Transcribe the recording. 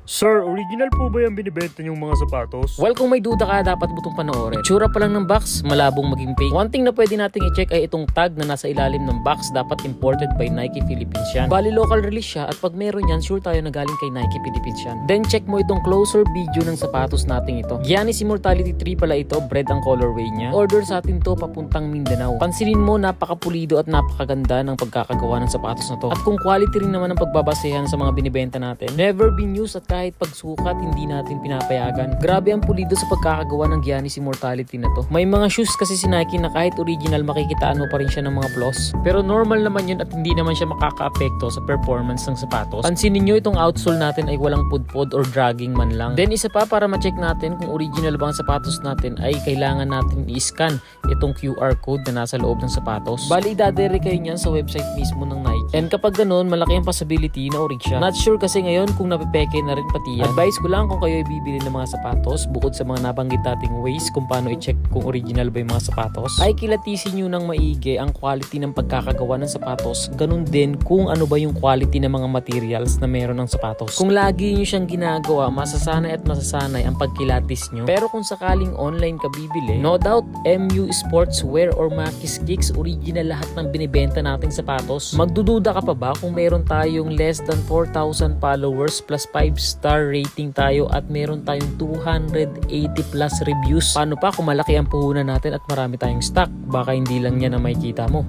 Sir, original po ba yung binibenta niyong mga sapatos? Well, kung may duda ka, dapat mo itong panoorin. Tsura pa lang ng box, malabong maging fake. One thing na pwede nating i-check ay itong tag na nasa ilalim ng box. Dapat imported by Nike Philippines yan. Bali, local release siya at pag meron yan, sure tayo na galing kay Nike Philippines yan. Then, check mo itong closer video ng sapatos natin ito. Giannis Immortality 3 pala ito, bread ang colorway niya. Order sa atin to papuntang Mindanao. Pansinin mo, napakapulido at napakaganda ng pagkakagawa ng sapatos na to. At kung quality rin naman ang pagbabasehan sa mga binibenta natin, never been used at kahit pagsukat hindi natin pinapayagan. Grabe ang pulido sa pagkakagawa ng Giannis Immortality na to. May mga shoes kasi si Nike na kahit original makikitaan mo pa rin siya ng mga flaws. Pero normal naman yun at hindi naman siya makaka-apekto sa performance ng sapatos. Pansinin nyo itong outsole natin ay walang pudpod or dragging man lang. Then isa pa para ma-check natin kung original ba ang sapatos natin ay kailangan natin i-scan itong QR code na nasa loob ng sapatos. Bali idadere kayo niyan sa website mismo ng Nike. And kapag ganun, malaki ang possibility na orig siya. Not sure kasi ngayon kung napipeke na rin pati yan. Advice ko lang kung kayo ay bibili ng mga sapatos, bukod sa mga nabanggit nating ways kung paano i-check kung original ba yung mga sapatos, ay kilatisin nyo ng maigi ang quality ng pagkakagawa ng sapatos. Ganun din kung ano ba yung quality ng mga materials na meron ng sapatos. Kung lagi nyo siyang ginagawa, masasanay at masasanay ang pagkilatis nyo. Pero kung sakaling online ka bibili, no doubt MU Sportswear or Makis Kicks, original lahat ng binibenta nating sapatos. Magdududa ka pa ba kung meron tayong less than 4,000 followers plus 5-star rating tayo at meron tayong 280 plus reviews? Paano pa kung malaki ang puhunan natin at marami tayong stock? Baka hindi lang yan na makikita mo.